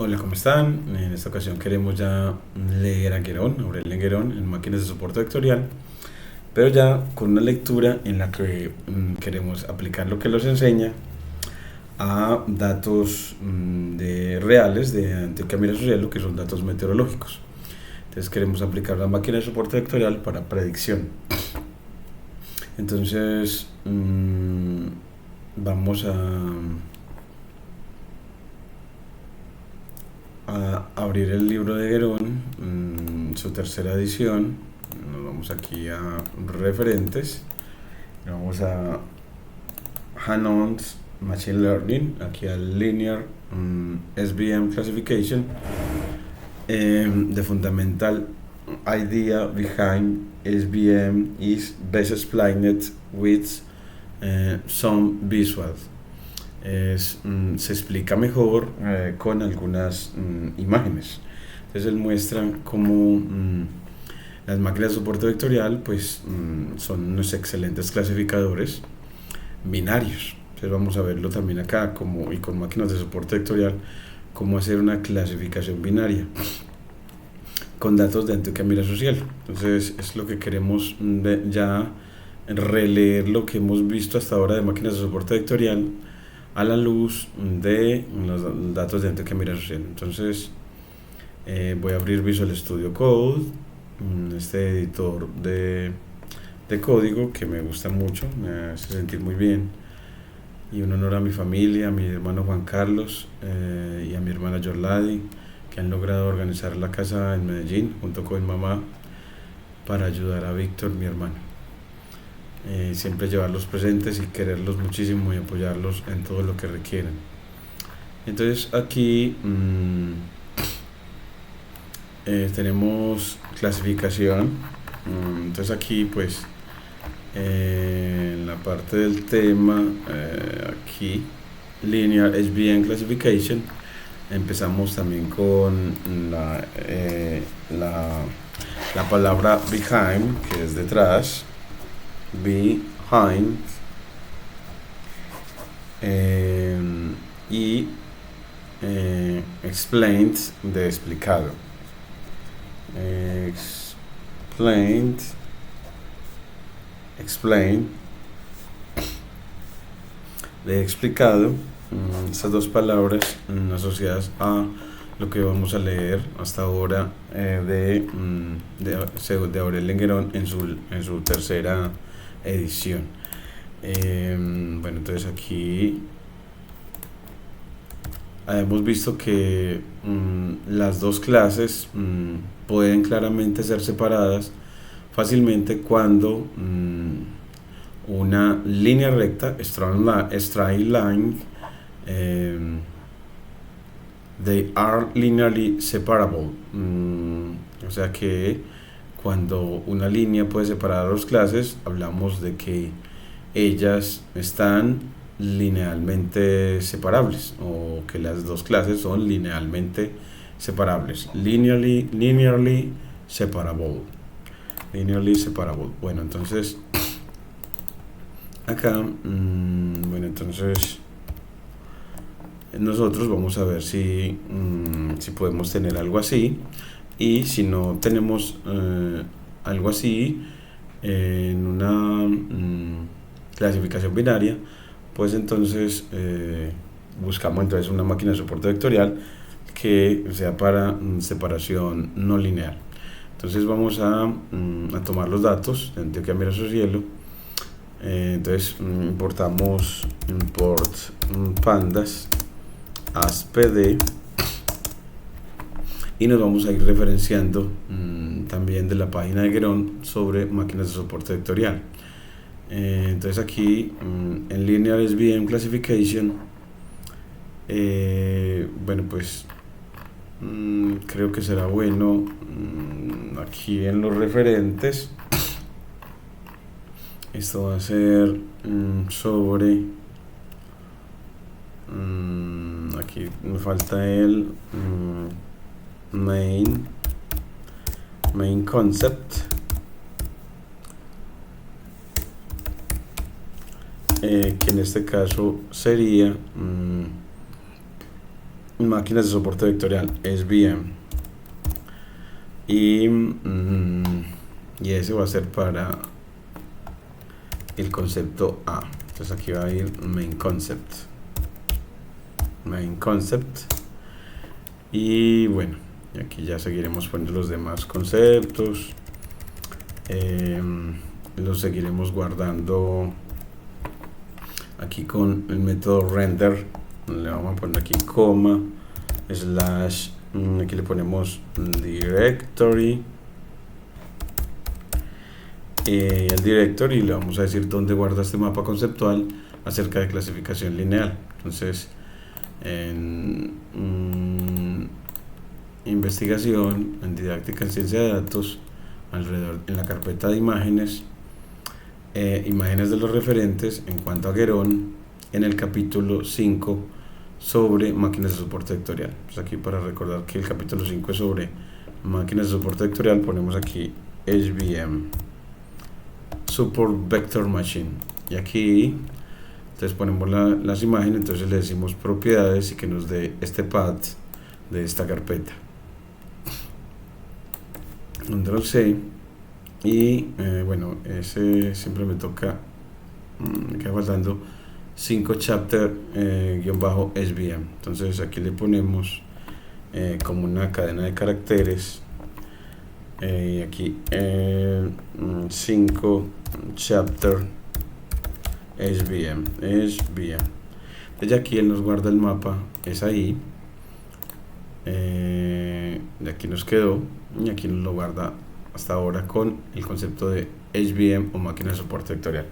Hola, ¿cómo están? En esta ocasión queremos ya leer a Guerón, Aurélien Guerón, en máquinas de soporte vectorial, pero ya con una lectura en la que queremos aplicar lo que nos enseña a datos reales de Antioquia Mira su cielo, que son datos meteorológicos. Entonces queremos aplicar la máquina de soporte vectorial para predicción. Entonces vamos a abrir el libro de Guerón, su tercera edición. Nos vamos aquí a referentes, vamos a Hanon's Machine Learning, aquí al Linear SVM Classification. The fundamental idea behind SVM is best explained with some visuals. Se explica mejor con algunas imágenes. Entonces él muestra cómo las máquinas de soporte vectorial pues son unos excelentes clasificadores binarios. Entonces vamos a verlo también acá y con máquinas de soporte vectorial, cómo hacer una clasificación binaria con datos de Antioquia Mira su cielo. Entonces es lo que queremos ya releer lo que hemos visto hasta ahora de máquinas de soporte vectorial a la luz de los datos de Antioquia Mira su cielo. Entonces voy a abrir Visual Studio Code, este editor de código que me gusta mucho, me hace sentir muy bien, y un honor a mi familia, a mi hermano Juan Carlos y a mi hermana Yorladi, que han logrado organizar la casa en Medellín junto con mi mamá para ayudar a Víctor, mi hermano. Siempre llevarlos presentes y quererlos muchísimo y apoyarlos en todo lo que requieran. Entonces aquí tenemos clasificación. Entonces aquí pues en la parte del tema, aquí Linear SVM Classification, empezamos también con la palabra behind, que es detrás, behind, y explained, de explicado, explain, de explicado. Estas dos palabras asociadas a lo que vamos a leer hasta ahora de Aurélien Guerón en su tercera edición. Bueno, entonces aquí hemos visto que las dos clases pueden claramente ser separadas fácilmente cuando una línea recta, straight line, they are linearly separable. O sea que cuando una línea puede separar a dos clases, hablamos de que ellas están linealmente separables, o que las dos clases son linealmente separables. Linearly separable. Linearly separable. Bueno, entonces acá, bueno, entonces nosotros vamos a ver si podemos tener algo así, y si no tenemos algo así en una clasificación binaria, pues entonces buscamos entonces una máquina de soporte vectorial que sea para separación no lineal. Entonces vamos a tomar los datos de Antioquia Mira su cielo. Entonces importamos import pandas as pd, y nos vamos a ir referenciando también de la página de Guerón sobre máquinas de soporte vectorial. Entonces aquí en Linear SVM Classification, bueno, pues creo que será bueno aquí en los referentes. Esto va a ser sobre aquí me falta el main concept, que en este caso sería máquinas de soporte vectorial, SVM. Y ese va a ser para el concepto A. Entonces aquí va a ir main concept. Y bueno, y aquí ya seguiremos poniendo los demás conceptos. Los seguiremos guardando aquí con el método render. Le vamos a poner aquí coma slash, aquí le ponemos directory, el directory, y le vamos a decir dónde guarda este mapa conceptual acerca de clasificación lineal. Entonces en investigación, en didáctica en ciencia de datos, alrededor en la carpeta de imágenes, imágenes de los referentes en cuanto a Guerón, en el capítulo 5 sobre máquinas de soporte vectorial. Pues aquí, para recordar que el capítulo 5 es sobre máquinas de soporte vectorial, ponemos aquí SVM, Support Vector Machine, y aquí entonces ponemos las imágenes. Entonces le decimos propiedades y que nos dé este path de esta carpeta. Control C. Y bueno, ese siempre me toca, me queda faltando 5 chapter guión SVM. Entonces aquí le ponemos como una cadena de caracteres, y aquí 5 chapter SVM. Entonces aquí él nos guarda el mapa, es ahí, de aquí nos quedó, y aquí nos lo guarda hasta ahora con el concepto de SVM o máquina de soporte vectorial.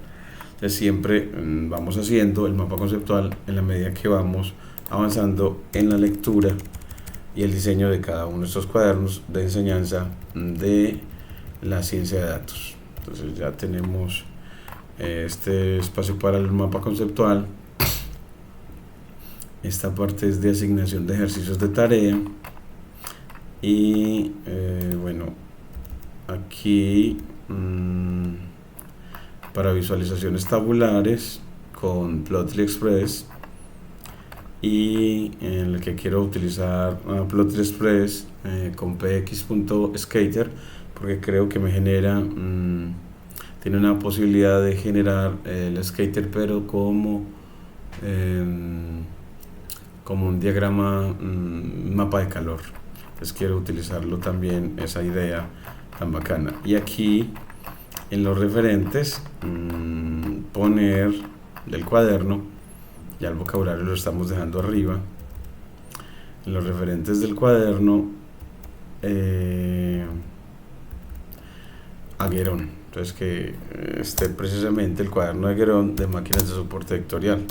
Entonces siempre vamos haciendo el mapa conceptual en la medida que vamos avanzando en la lectura y el diseño de cada uno de estos cuadernos de enseñanza de la ciencia de datos. Entonces ya tenemos este espacio para el mapa conceptual. Esta parte es de asignación de ejercicios de tarea, y bueno, aquí para visualizaciones tabulares con Plotly Express, y en el que quiero utilizar Plotly Express con px.skater, porque creo que me genera, tiene una posibilidad de generar el skater, pero como un diagrama, mapa de calor. Entonces quiero utilizarlo también, esa idea tan bacana. Y aquí en los referentes, poner del cuaderno, ya el vocabulario lo estamos dejando arriba, en los referentes del cuaderno, a Guerón. Entonces que esté precisamente el cuaderno de Guerón de máquinas de soporte vectorial.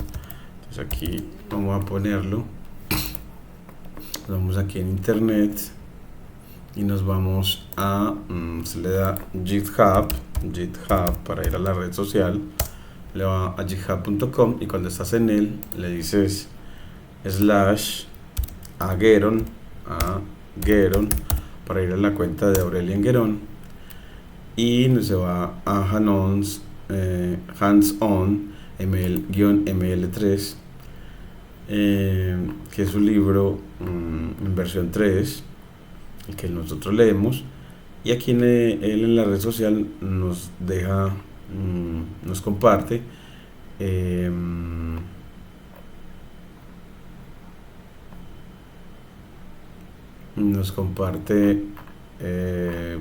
Entonces aquí vamos a ponerlo, vamos aquí en internet y nos vamos a, se le da GitHub para ir a la red social, le va a github.com, y cuando estás en él le dices slash a Guerón para ir a la cuenta de Aurelien Guerón, y se va a hands-on ml-ml3, que es un libro en versión 3, el que nosotros leemos, y aquí él en la red social nos deja, nos comparte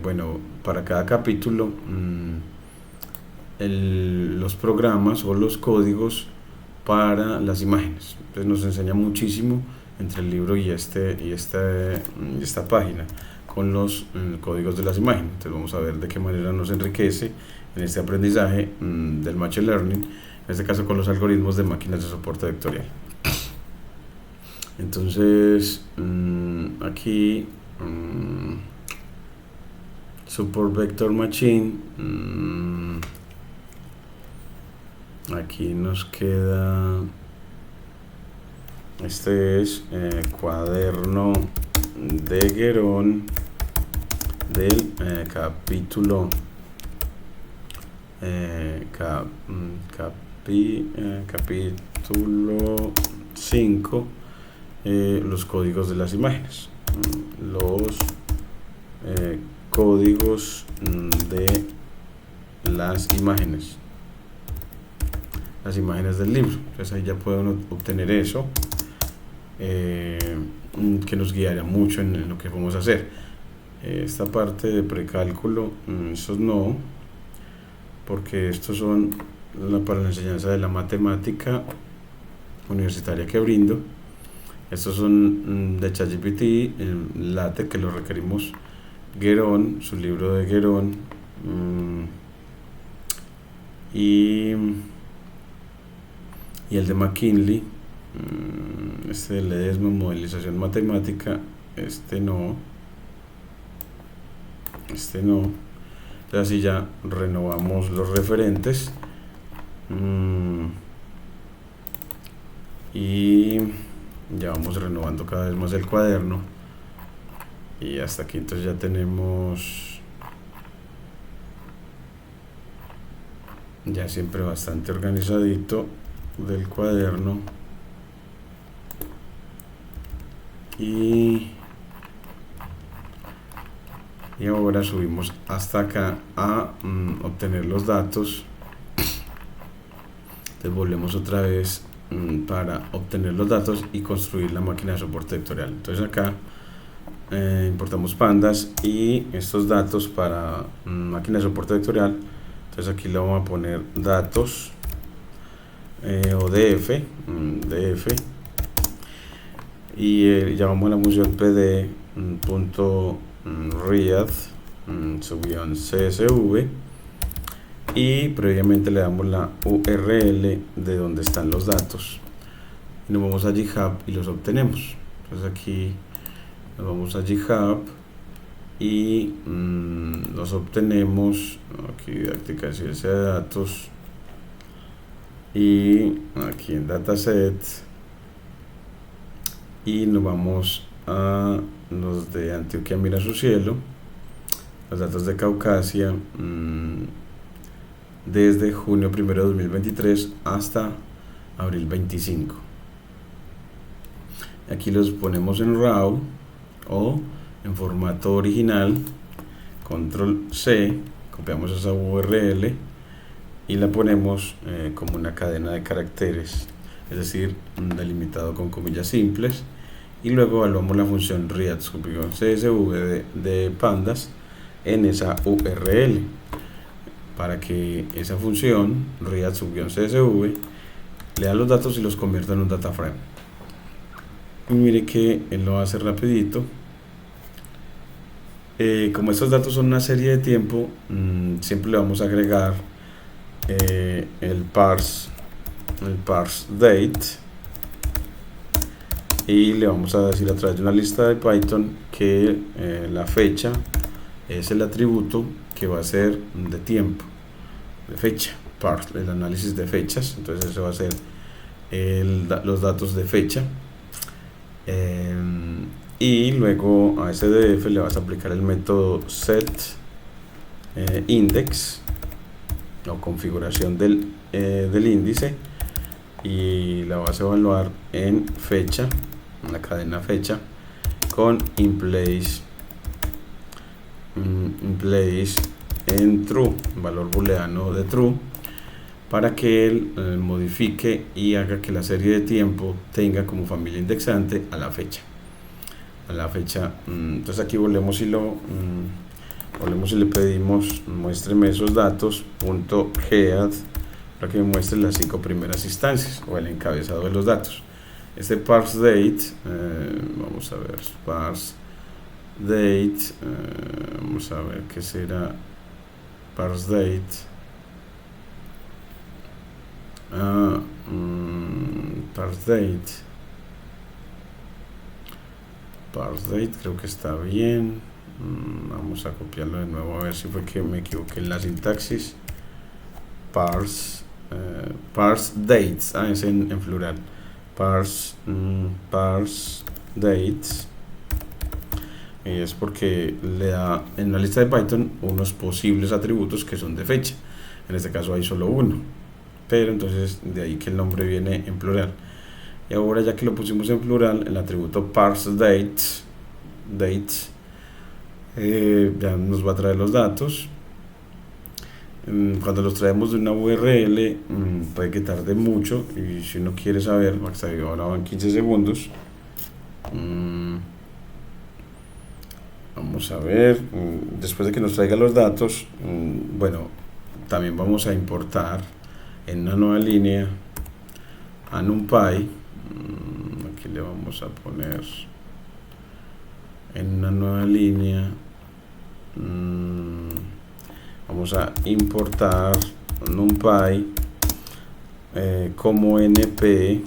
bueno, para cada capítulo, los programas o los códigos para las imágenes. Entonces nos enseña muchísimo entre el libro y esta página con los códigos de las imágenes. Entonces vamos a ver de qué manera nos enriquece en este aprendizaje del Machine Learning, en este caso con los algoritmos de máquinas de soporte vectorial. Entonces aquí Support Vector Machine, aquí nos queda, este es cuaderno de Guerón del capítulo capítulo 5, los códigos de las imágenes. Los códigos de las imágenes del libro. Entonces ahí ya pueden obtener eso, que nos guiará mucho en lo que vamos a hacer. Esta parte de precálculo, esos no, porque estos son para la enseñanza de la matemática universitaria que brindo. Estos son de ChatGPT, LaTeX, que lo requerimos, Guéron, su libro de Guéron, y el de McKinley, este de Ledesma, modelización matemática, este no. Entonces así ya renovamos los referentes, y ya vamos renovando cada vez más el cuaderno, y hasta aquí entonces ya tenemos ya siempre bastante organizadito del cuaderno. Y ahora subimos hasta acá a obtener los datos. Entonces volvemos otra vez para obtener los datos y construir la máquina de soporte vectorial. Entonces acá importamos pandas y estos datos para máquina de soporte vectorial. Entonces aquí le vamos a poner datos o df, y llamamos a la función pd.read_csv, y previamente le damos la URL de donde están los datos y nos vamos a GitHub y los obtenemos. Entonces aquí nos vamos a GitHub y los obtenemos aquí, didáctica de ciencia de datos, y aquí en dataset, y nos vamos a los de Antioquia mira su cielo, los datos de Caucasia, desde junio 1 de 2023 hasta abril 25. Aquí los ponemos en RAW o en formato original, control C, copiamos esa URL y la ponemos como una cadena de caracteres, es decir, delimitado con comillas simples, y luego evaluamos la función read_csv de pandas en esa URL para que esa función read_csv lea los datos y los convierta en un data frame. Y mire que él lo hace rapidito. Como estos datos son una serie de tiempo, siempre le vamos a agregar el parse date, y le vamos a decir a través de una lista de Python que la fecha es el atributo que va a ser de tiempo, de fecha, parse, el análisis de fechas. Entonces ese va a ser los datos de fecha, y luego a ese df le vas a aplicar el método setIndex o configuración del índice, y la vas a evaluar en fecha, en la cadena fecha, con inPlace en true, valor booleano de true, para que él modifique y haga que la serie de tiempo tenga como familia indexante a la fecha. Entonces aquí volvemos y le pedimos muéstreme esos datos .head para que me muestre las 5 primeras instancias o el encabezado de los datos. Este parse date, vamos a ver, parse date, vamos a ver qué será parse date. Parse date creo que está bien. Vamos a copiarlo de nuevo a ver si fue que me equivoqué en la sintaxis. Parse dates, es en plural. Parse dates, y es porque le da en la lista de Python unos posibles atributos que son de fecha. En este caso hay solo uno, pero entonces de ahí que el nombre viene en plural. Y ahora, ya que lo pusimos en plural, el atributo parseDates ya nos va a traer los datos. Cuando los traemos de una URL, puede que tarde mucho, y si uno quiere saber, ahora van 15 segundos. Vamos a ver, después de que nos traiga los datos, bueno, también vamos a importar en una nueva línea a NumPy. Aquí le vamos a poner en una nueva línea, vamos a importar NumPy como NP,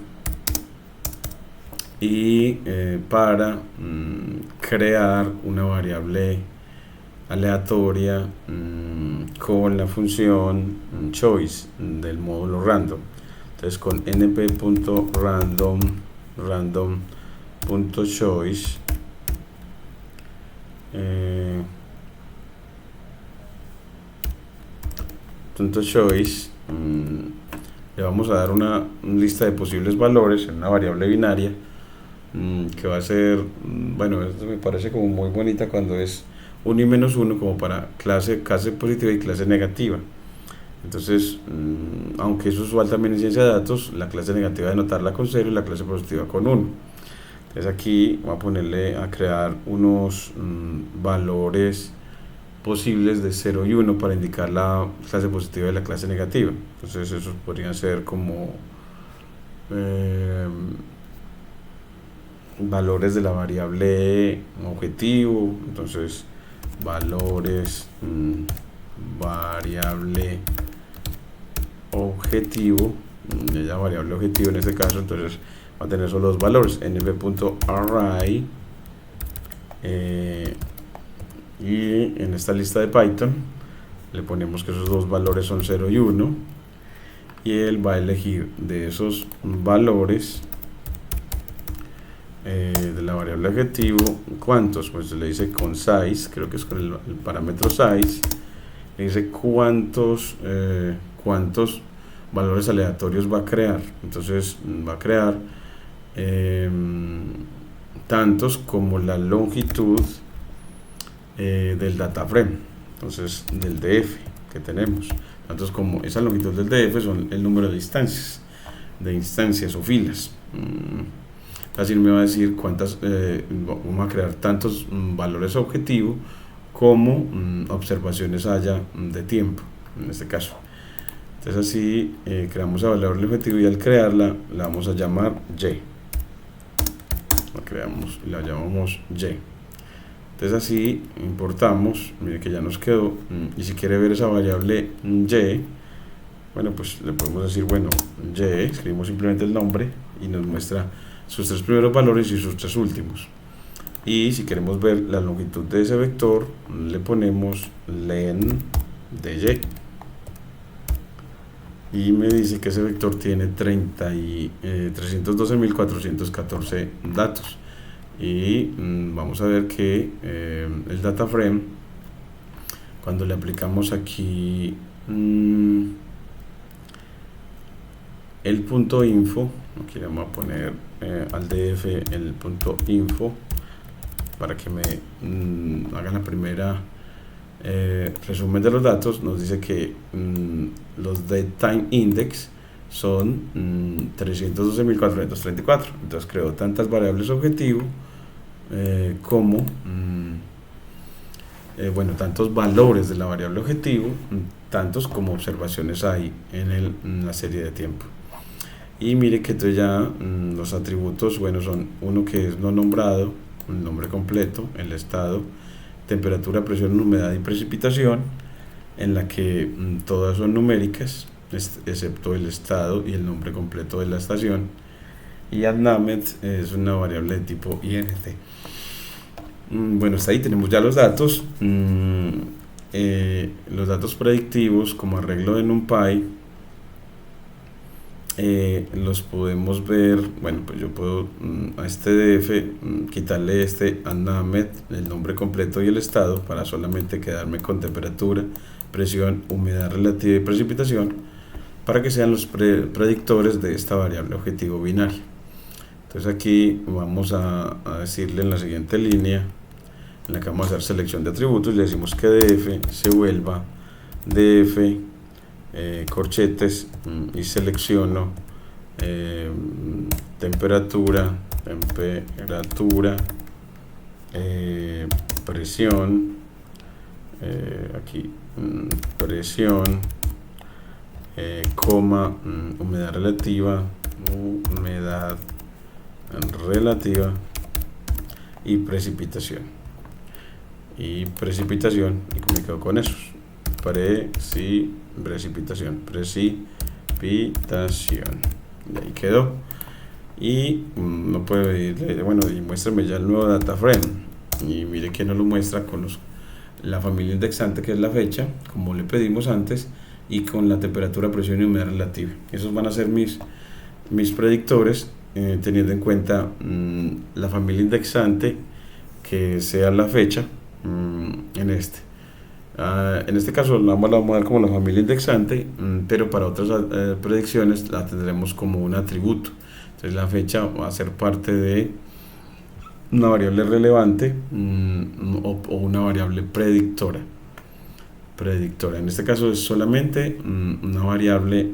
y para crear una variable aleatoria con la función choice del módulo random. Entonces, con np.random.choice le vamos a dar una lista de posibles valores en una variable binaria, que va a ser, bueno, esto me parece como muy bonita cuando es 1 y menos 1, como para clase positiva y clase negativa. Entonces, aunque es usual también en ciencia de datos, la clase negativa denotarla con 0 y la clase positiva con 1. Entonces aquí voy a ponerle a crear unos valores posibles de 0 y 1 para indicar la clase positiva y la clase negativa. Entonces esos podrían ser como valores de la variable objetivo. Entonces, valores variable objetivo, la variable objetivo en este caso, entonces va a tener solo los valores np.array, y en esta lista de Python le ponemos que esos dos valores son 0 y 1, y él va a elegir de esos valores de la variable objetivo cuántos, pues le dice con size, creo que es con el parámetro size, le dice cuántos valores aleatorios va a crear. Entonces va a crear tantos como la longitud del data frame, entonces del DF que tenemos, tantos como esa longitud del DF son el número de instancias o filas. Así me va a decir cuántas, vamos a crear tantos valores objetivo como observaciones haya de tiempo, en este caso. Entonces así creamos a valor objetivo, y al crearla la vamos a llamar Y. La creamos y la llamamos Y. Entonces así importamos, mire que ya nos quedó, y si quiere ver esa variable Y, bueno, pues le podemos decir, bueno, Y, escribimos simplemente el nombre y nos muestra sus 3 primeros valores y sus 3 últimos. Y si queremos ver la longitud de ese vector, le ponemos len de y me dice que ese vector tiene 312.414 datos. Y vamos a ver que el data frame, cuando le aplicamos aquí el punto info, aquí le vamos a poner al df el punto info para que me haga la primera resumen de los datos. Nos dice que los datetime index son 312.434. Entonces creo tantas variables objetivo como bueno, tantos valores de la variable objetivo, tantos como observaciones hay en la serie de tiempo. Y mire que entonces ya los atributos, bueno, son uno que es no nombrado, el nombre completo, el estado, temperatura, presión, humedad y precipitación, en la que todas son numéricas excepto el estado y el nombre completo de la estación. Y AdNamed es una variable de tipo int. Bueno, hasta ahí tenemos ya los datos. Los datos predictivos como arreglo de NumPy, los podemos ver. Bueno, pues yo puedo a este DF quitarle este AdNamed, el nombre completo y el estado, para solamente quedarme con temperatura, presión, humedad relativa y precipitación, para que sean los predictores de esta variable objetivo binaria. Entonces aquí vamos a decirle en la siguiente línea, en la que vamos a hacer selección de atributos, le decimos que df se vuelva df corchetes y selecciono temperatura, presión, aquí presión, coma, humedad relativa y precipitación. Y me quedo con esos. Precipitación. Y ahí quedó. Y no puede ir, bueno, y muéstrame ya el nuevo data frame. Y mire que nos lo muestra con la familia indexante, que es la fecha, como le pedimos antes, y con la temperatura, presión y humedad relativa. Esos van a ser mis predictores, teniendo en cuenta la familia indexante, que sea la fecha en este caso la vamos a dar como la familia indexante, pero para otras predicciones la tendremos como un atributo. Entonces la fecha va a ser parte de una variable relevante o una variable predictora. En este caso es solamente una variable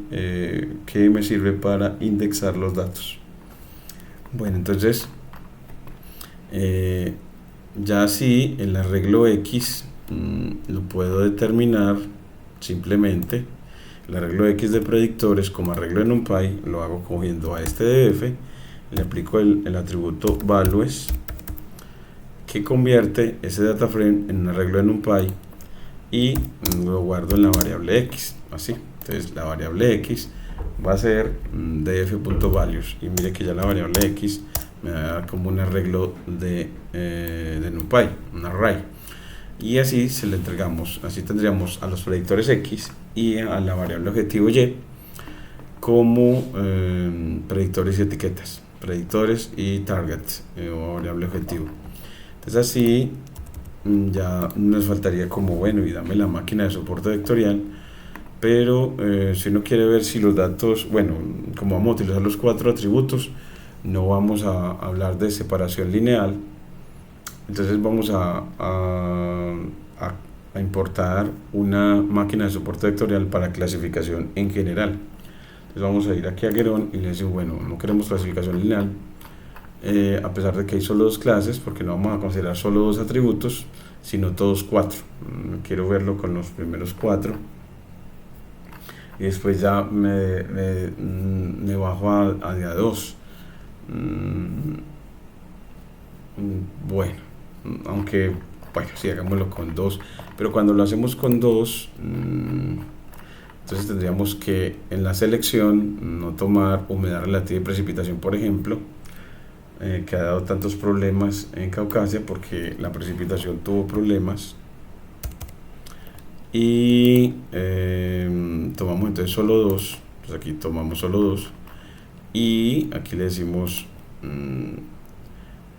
que me sirve para indexar los datos. Bueno, entonces ya así el arreglo X lo puedo determinar simplemente. El arreglo X de predictores como arreglo en NumPy lo hago cogiendo a este df, le aplico el atributo values, que convierte ese data frame en un arreglo de NumPy, y lo guardo en la variable X, así. Entonces la variable X va a ser df.values, y mire que ya la variable X me da como un arreglo de NumPy, un array. Y así se le entregamos, así tendríamos a los predictores X y a la variable objetivo Y como predictores y etiquetas, predictores y target o variable objetivo. Entonces así ya nos faltaría como, bueno, y dame la máquina de soporte vectorial, pero si uno quiere ver si los datos, bueno, como vamos a utilizar los 4 atributos, no vamos a hablar de separación lineal. Entonces vamos a importar una máquina de soporte vectorial para clasificación en general. Entonces vamos a ir aquí a Geron y le decimos, bueno, no queremos clasificación lineal, a pesar de que hay solo 2 clases, porque no vamos a considerar solo 2 atributos, sino todos 4. Quiero verlo con los primeros 4. Y después ya me bajo a 2. Bueno, aunque, bueno, sí, hagámoslo con 2, pero cuando lo hacemos con 2, entonces tendríamos que en la selección no tomar humedad relativa y precipitación, por ejemplo, que ha dado tantos problemas en Caucasia porque la precipitación tuvo problemas, y tomamos entonces solo 2. Entonces aquí tomamos solo 2 y aquí le decimos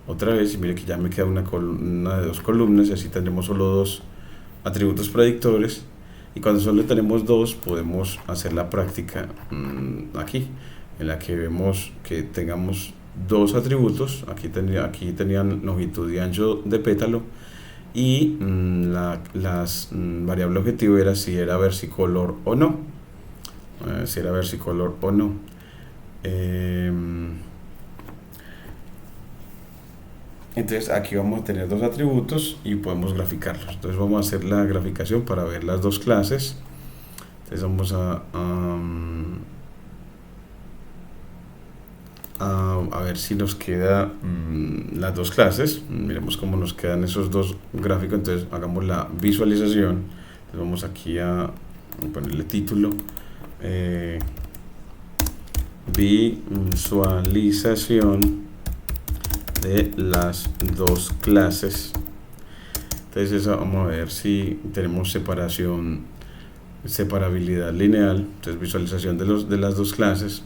otra vez, y mire que ya me queda una de 2 columnas, y así tendremos solo 2 atributos predictores. Y cuando solo tenemos 2, podemos hacer la práctica aquí, en la que vemos que tengamos 2 atributos. Aquí tenían longitud y ancho de pétalo, y las variable objetivo era si era versicolor o no. Entonces aquí vamos a tener 2 atributos y podemos graficarlos. Entonces vamos a hacer la graficación para ver las 2 clases. Entonces vamos a ver si nos queda las 2 clases. Miremos cómo nos quedan esos 2 gráficos. Entonces hagamos la visualización. Entonces vamos aquí a ponerle título, visualización de las 2 clases. Entonces eso, vamos a ver si tenemos separabilidad lineal. Entonces visualización de las 2 clases.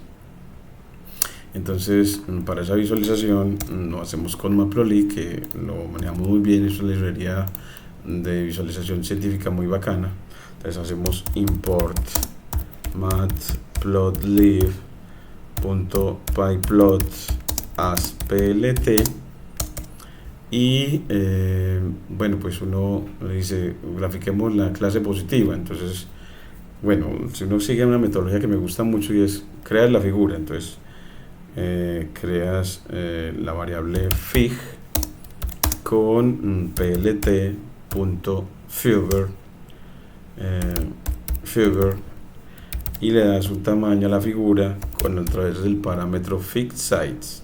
Entonces para esa visualización lo hacemos con Matplotlib, que lo manejamos muy bien. Es una librería de visualización científica muy bacana. Entonces hacemos import matplotlib.pyplot as plt y bueno, pues uno le dice grafiquemos la clase positiva. Entonces, bueno, si uno sigue una metodología que me gusta mucho y es crear la figura, entonces creas la variable fig con plt.figure figure y le das un tamaño a la figura con a través del parámetro figSize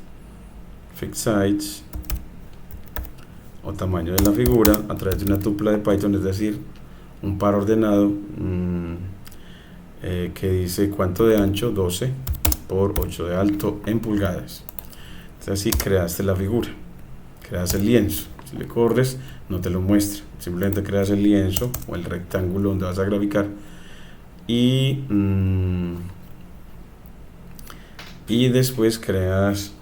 o tamaño de la figura a través de una tupla de Python, es decir, un par ordenado que dice cuánto de ancho, 12 por 8 de alto en pulgadas. Entonces así creaste la figura, creas el lienzo. Si le corres no te lo muestra, simplemente creas el lienzo o el rectángulo donde vas a graficar y después creas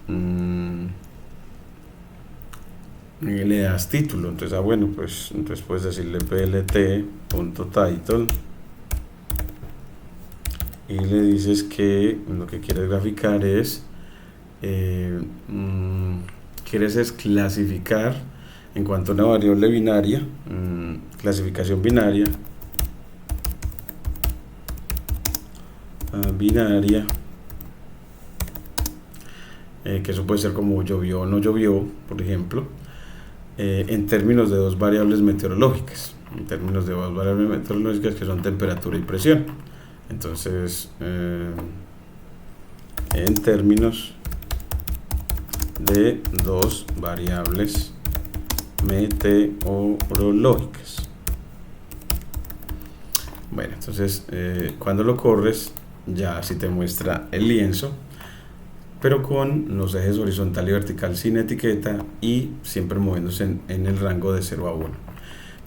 y le das título. Entonces bueno, pues entonces puedes decirle plt.title y le dices que lo que quieres graficar es quieres es clasificar en cuanto a una variable binaria, clasificación binaria, que eso puede ser como llovió o no llovió, por ejemplo, en términos de dos variables meteorológicas, que son temperatura y presión. Entonces, en términos de dos variables meteorológicas. Bueno, entonces cuando lo corres ya así te muestra el lienzo, pero con los ejes horizontal y vertical sin etiqueta y siempre moviéndose en el rango de 0 a 1.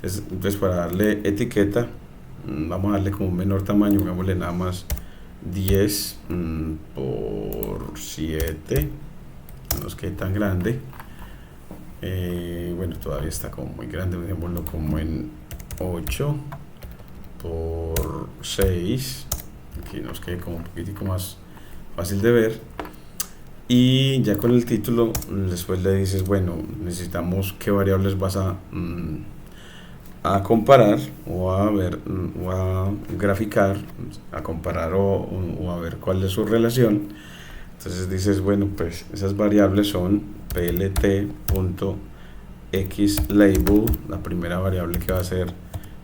Entonces para darle etiqueta vamos a darle como un menor tamaño, hagámosle nada más 10 por 7, no nos quede tan grande. Bueno, todavía está como muy grande, dejémoslo como en 8 por 6, aquí nos quede como un poquitico más fácil de ver. Y ya con el título después le dices, bueno, necesitamos qué variables vas a comparar o a ver o a graficar, a comparar o a ver cuál es su relación. Entonces dices, bueno, pues esas variables son plt.xlabel, la primera variable que va a ser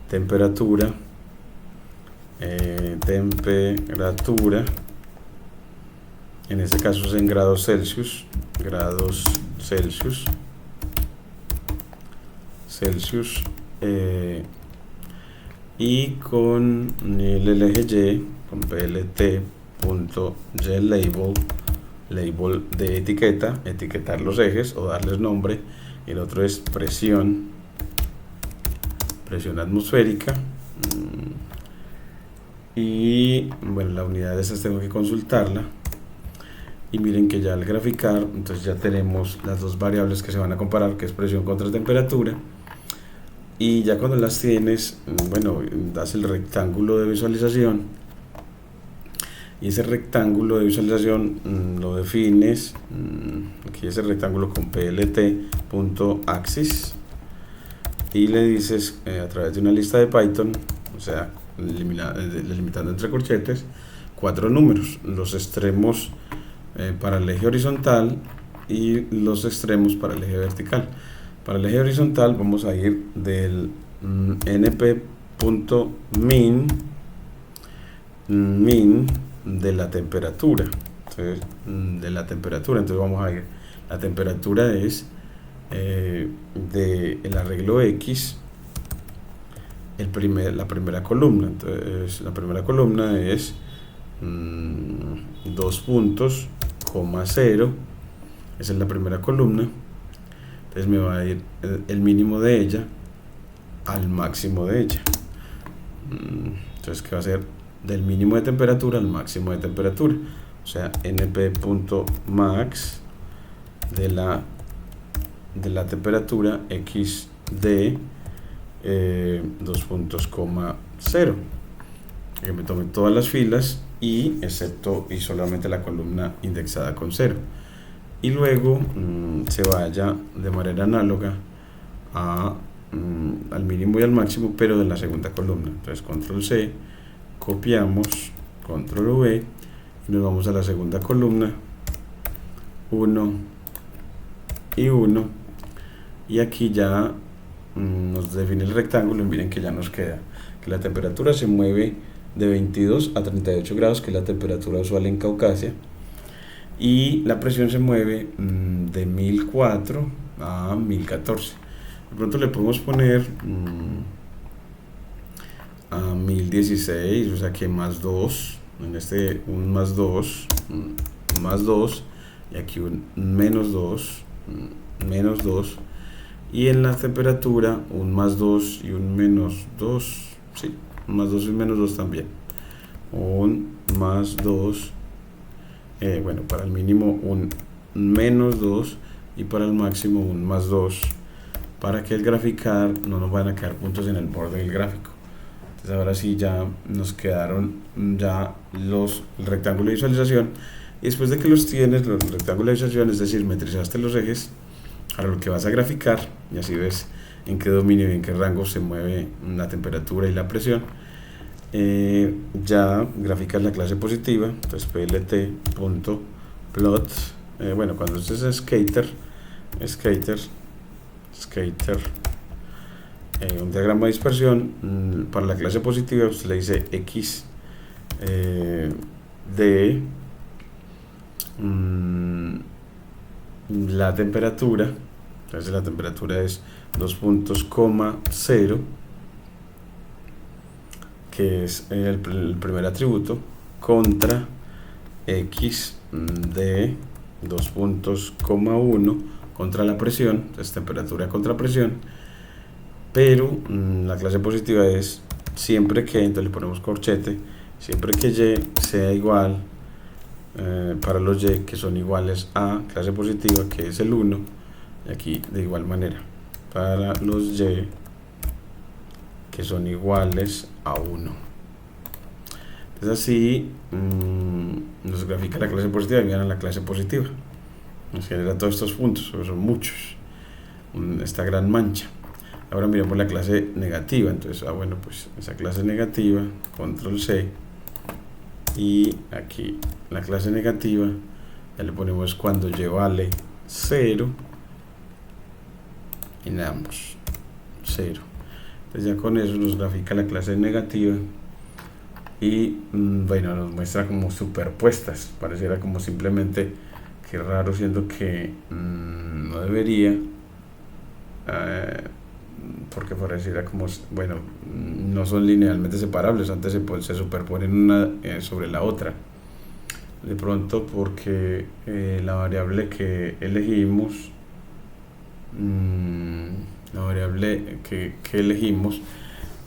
temperatura, en este caso es en grados Celsius, y con el eje Y, con plt.glabel, label de etiqueta, etiquetar los ejes o darles nombre, y el otro es presión atmosférica, y bueno, la unidad de estas tengo que consultarla. Y miren que ya al graficar, entonces ya tenemos las dos variables que se van a comparar, que es presión contra temperatura. Y ya cuando las tienes, bueno, das el rectángulo de visualización. Y ese rectángulo de visualización lo defines, aquí ese rectángulo con plt.axis. Y le dices a través de una lista de Python, o sea, limitando entre corchetes, 4 números, los extremos para el eje horizontal y los extremos para el eje vertical. Para el eje horizontal vamos a ir del np.min de la temperatura. Entonces, entonces vamos a ir, la temperatura es del arreglo X, la primera columna. Entonces la primera columna es 2 puntos, 0, esa es la primera columna. Entonces me va a ir el mínimo de ella al máximo de ella. Entonces que va a ser del mínimo de temperatura al máximo de temperatura, o sea, np.max de la temperatura x de 2 puntos, 0, que me tome todas las filas y excepto y solamente la columna indexada con 0, y luego se vaya de manera análoga al mínimo y al máximo, pero de la segunda columna. Entonces control C, copiamos, control V y nos vamos a la segunda columna, 1 y 1, y aquí ya nos define el rectángulo. Y miren que ya nos queda que la temperatura se mueve de 22 a 38 grados, que es la temperatura usual en Caucasia, y la presión se mueve de 1004 a 1014. De pronto le podemos poner a 1016, o sea que más 2, en este un más 2, más 2, y aquí un menos 2, menos 2, y en la temperatura un más 2 y un menos 2, sí, un más 2 y un menos 2 también, un más 2, bueno, para el mínimo un menos 2 y para el máximo un más 2, para que al graficar no nos van a quedar puntos en el borde del gráfico. Entonces ahora sí ya nos quedaron ya el rectángulo de visualización, y después de que los tienes, el rectángulo de visualización, es decir, metrizaste los ejes, ahora lo que vas a graficar, y así ves en qué dominio y en qué rango se mueve la temperatura y la presión. Ya graficas la clase positiva, entonces plt.plot, bueno, cuando este es skater, un diagrama de dispersión, para la clase positiva usted le dice x de la temperatura. Entonces la temperatura es 2.0, que es el primer atributo, contra x de 2.1 contra la presión, entonces temperatura contra presión, pero la clase positiva es siempre que, entonces le ponemos corchete, siempre que y sea igual, para los y que son iguales a clase positiva, que es el 1, y aquí de igual manera para los y que son iguales a 1. Entonces así nos grafica la clase positiva y viene la clase positiva, nos genera todos estos puntos, son muchos, esta gran mancha. Ahora miremos la clase negativa. Entonces, bueno, pues esa clase negativa, control C, y aquí la clase negativa ya le ponemos cuando y vale 0 en ambos, 0. Entonces ya con eso nos grafica la clase negativa y bueno, nos muestra como superpuestas. Pareciera como simplemente, que raro, siendo que no debería, porque pareciera como, bueno, no son linealmente separables, antes se superponen una sobre la otra. De pronto porque la variable que elegimos,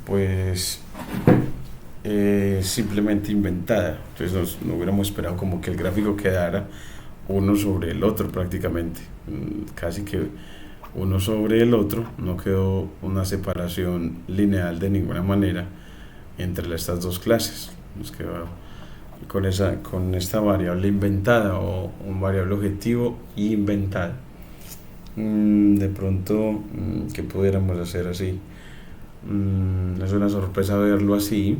pues simplemente inventada. Entonces no hubiéramos esperado como que el gráfico quedara uno sobre el otro prácticamente, casi que uno sobre el otro, no quedó una separación lineal de ninguna manera entre estas dos clases. Nos quedó con esta variable inventada, o un variable objetivo inventada. De pronto, que pudiéramos hacer así, es una sorpresa verlo así,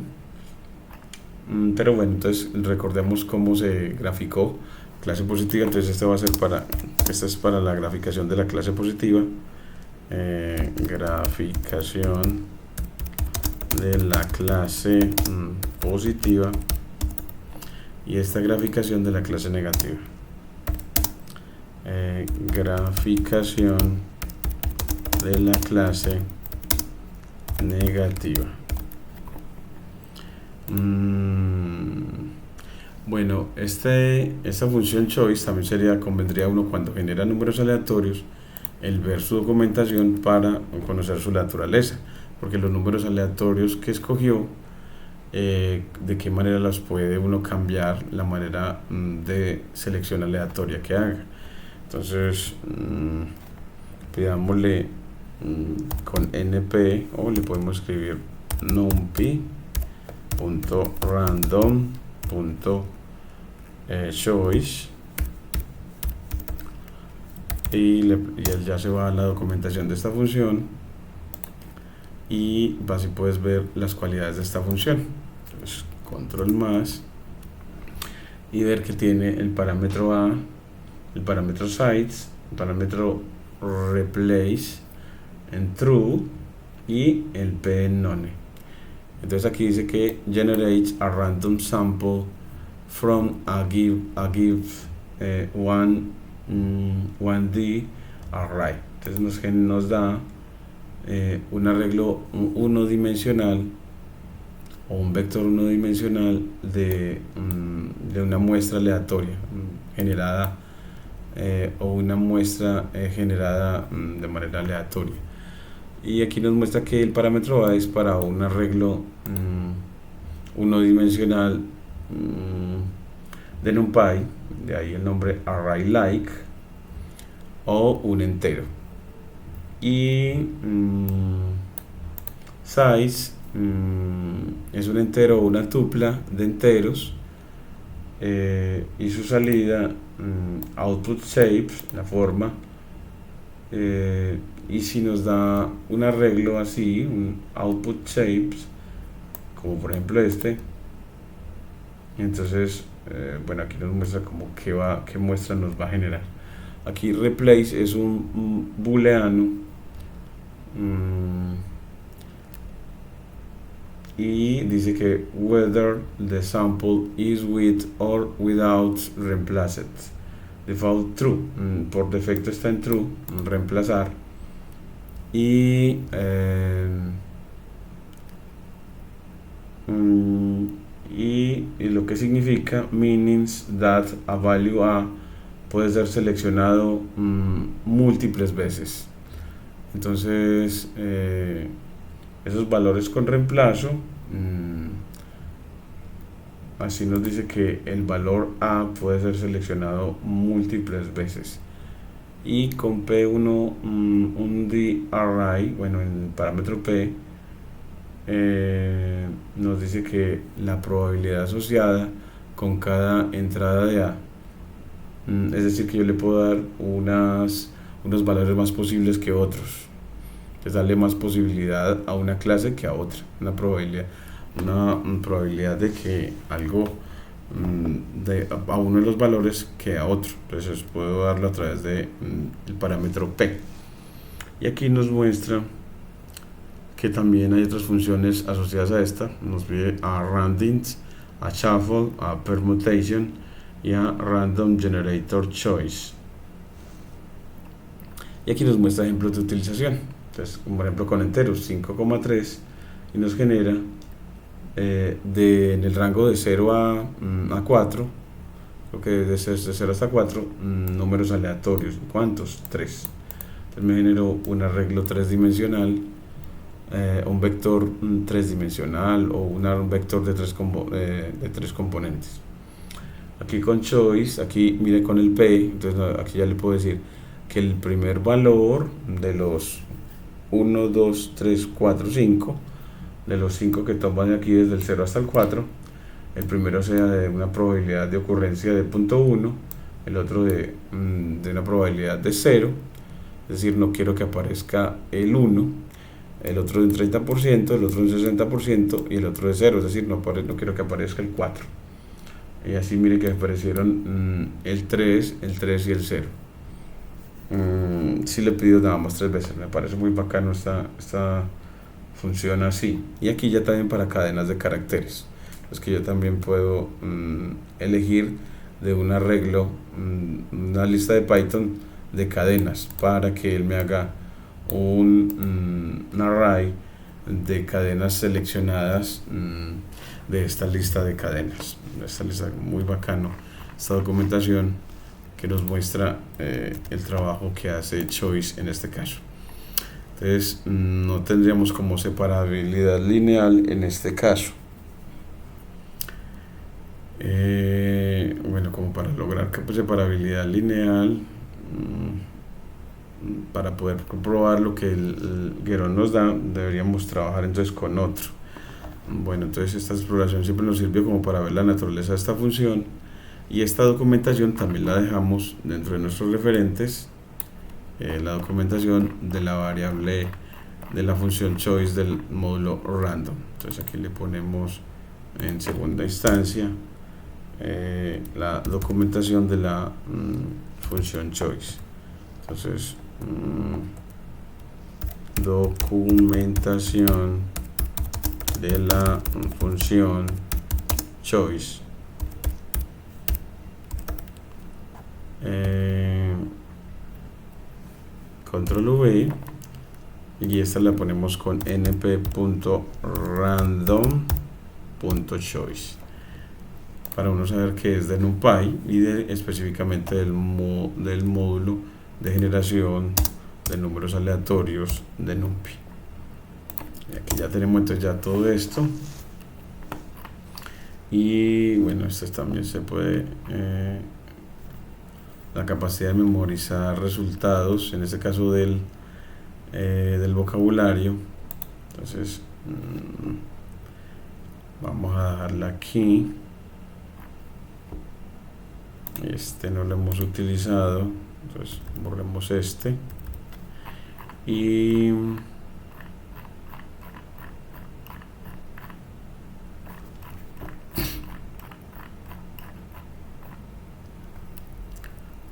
pero bueno, entonces recordemos cómo se graficó clase positiva. Entonces esta es para la graficación de la clase positiva, graficación de la clase positiva, y esta graficación de la clase negativa, graficación de la clase negativa. Bueno, esta función choice también convendría a uno cuando genera números aleatorios, el ver su documentación para conocer su naturaleza, porque los números aleatorios que escogió, de qué manera los puede uno cambiar la manera de selección aleatoria que haga. Entonces pidámosle con np, o le podemos escribir numpy.random.choice, y él ya se va a la documentación de esta función y así puedes ver las cualidades de esta función. Entonces, control más y ver que tiene el parámetro A, el parámetro size, el parámetro replace en true y el p en none. Entonces aquí dice que generates a random sample from a give 1D array. Entonces nos da un arreglo unidimensional o un vector unidimensional de una muestra aleatoria generada o una muestra generada de manera aleatoria. Y aquí nos muestra que el parámetro A es para un arreglo unidimensional de NumPy, de ahí el nombre ArrayLike, o un entero. Y size es un entero o una tupla de enteros, y su salida output shapes, la forma, y si nos da un arreglo así, un output shapes, como por ejemplo este, entonces bueno, aquí nos muestra como qué muestra nos va a generar. Aquí replace es un booleano y dice que whether the sample is with or without reemplaced. Default true, por defecto está en true, reemplazar. Y lo que significa means that a value A puede ser seleccionado múltiples veces. Entonces esos valores con reemplazo, así nos dice que el valor A puede ser seleccionado múltiples veces. Y con P1 un D array, bueno, en el parámetro P nos dice que la probabilidad asociada con cada entrada de A, es decir, que yo le puedo dar unos valores más posibles que otros, que darle más posibilidad a una clase que a otra, una probabilidad de que algo a uno de los valores que a otro. Entonces puedo darlo a través de el parámetro P. Y aquí nos muestra que también hay otras funciones asociadas a esta. Nos pide a roundings, a shuffle, a permutation y a random generator choice. Y aquí nos muestra ejemplos de utilización. Entonces, por ejemplo, con enteros 5,3 y nos genera en el rango de 0 a 4, creo que de 0 hasta 4, números aleatorios. ¿Cuántos? 3. Entonces me generó un arreglo 3-dimensional, un vector 3-dimensional o un vector de 3 componentes. Aquí con choice, aquí mire con el P, entonces aquí ya le puedo decir que el primer valor de los 1, 2, 3, 4, 5, de los 5 que toman aquí desde el 0 hasta el 4, el primero sea de una probabilidad de ocurrencia de 0.1, el otro de una probabilidad de 0, es decir, no quiero que aparezca el 1, el otro de un 30%, el otro de un 60% y el otro de 0, es decir, no quiero que aparezca el 4. Y así mire que aparecieron el 3 y el 0. Si le pido nada más 3 veces, me parece muy bacano esta función así. Y aquí ya también para cadenas de caracteres, es que yo también puedo elegir de un arreglo, una lista de Python de cadenas para que él me haga un array de cadenas seleccionadas de esta lista de cadenas. Esta lista muy bacano, esta documentación que nos muestra el trabajo que hace Choice en este caso. Entonces no tendríamos como separabilidad lineal en este caso. Bueno, como para lograr separabilidad lineal, para poder comprobar lo que el Guerón nos da, deberíamos trabajar entonces con otro. Bueno, entonces esta exploración siempre nos sirve como para ver la naturaleza de esta función, y esta documentación también la dejamos dentro de nuestros referentes la documentación de la variable de la función choice del módulo random. Entonces aquí le ponemos en segunda instancia la documentación de la función choice. Entonces documentación de la función choice, control V, y esta la ponemos con np.random.choice para uno saber que es de NumPy y específicamente del módulo de generación de números aleatorios de NumPy. Y aquí ya tenemos entonces ya todo esto, y bueno, esto también se puede la capacidad de memorizar resultados, en este caso del vocabulario. Entonces vamos a dejarla aquí. Este no lo hemos utilizado, entonces borremos este y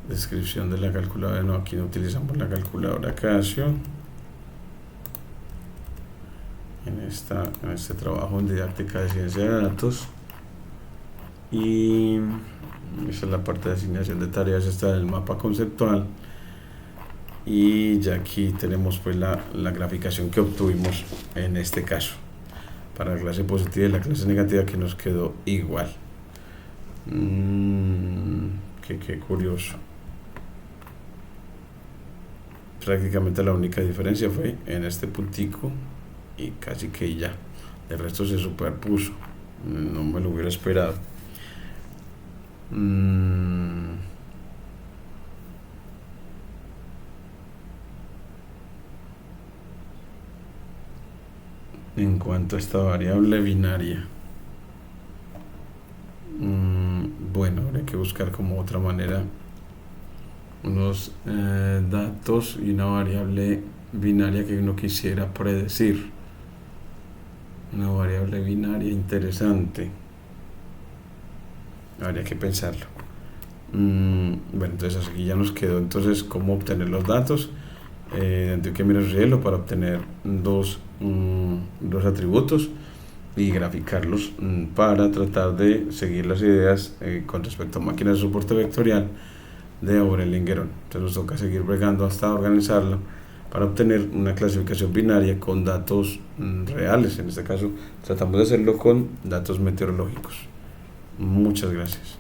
descripción de la calculadora. No, aquí no utilizamos la calculadora Casio en este trabajo en didáctica de ciencia de datos. Y esa es la parte de asignación de tareas, está en el mapa conceptual, y ya aquí tenemos pues la graficación que obtuvimos en este caso para la clase positiva y la clase negativa, que nos quedó igual. Qué curioso. Prácticamente la única diferencia fue en este puntico y casi que ya, el resto se superpuso, no me lo hubiera esperado. En cuanto a esta variable binaria, bueno, habría que buscar como otra manera unos datos y una variable binaria que uno quisiera predecir. Una variable binaria interesante, habría que pensarlo. Bueno, entonces aquí ya nos quedó entonces cómo obtener los datos de Antioquia Mineros y Hielo para obtener dos atributos y graficarlos para tratar de seguir las ideas con respecto a máquinas de soporte vectorial de Aurel Linguerón. Entonces nos toca seguir bregando hasta organizarlo para obtener una clasificación binaria con datos reales. En este caso tratamos de hacerlo con datos meteorológicos. Muchas gracias.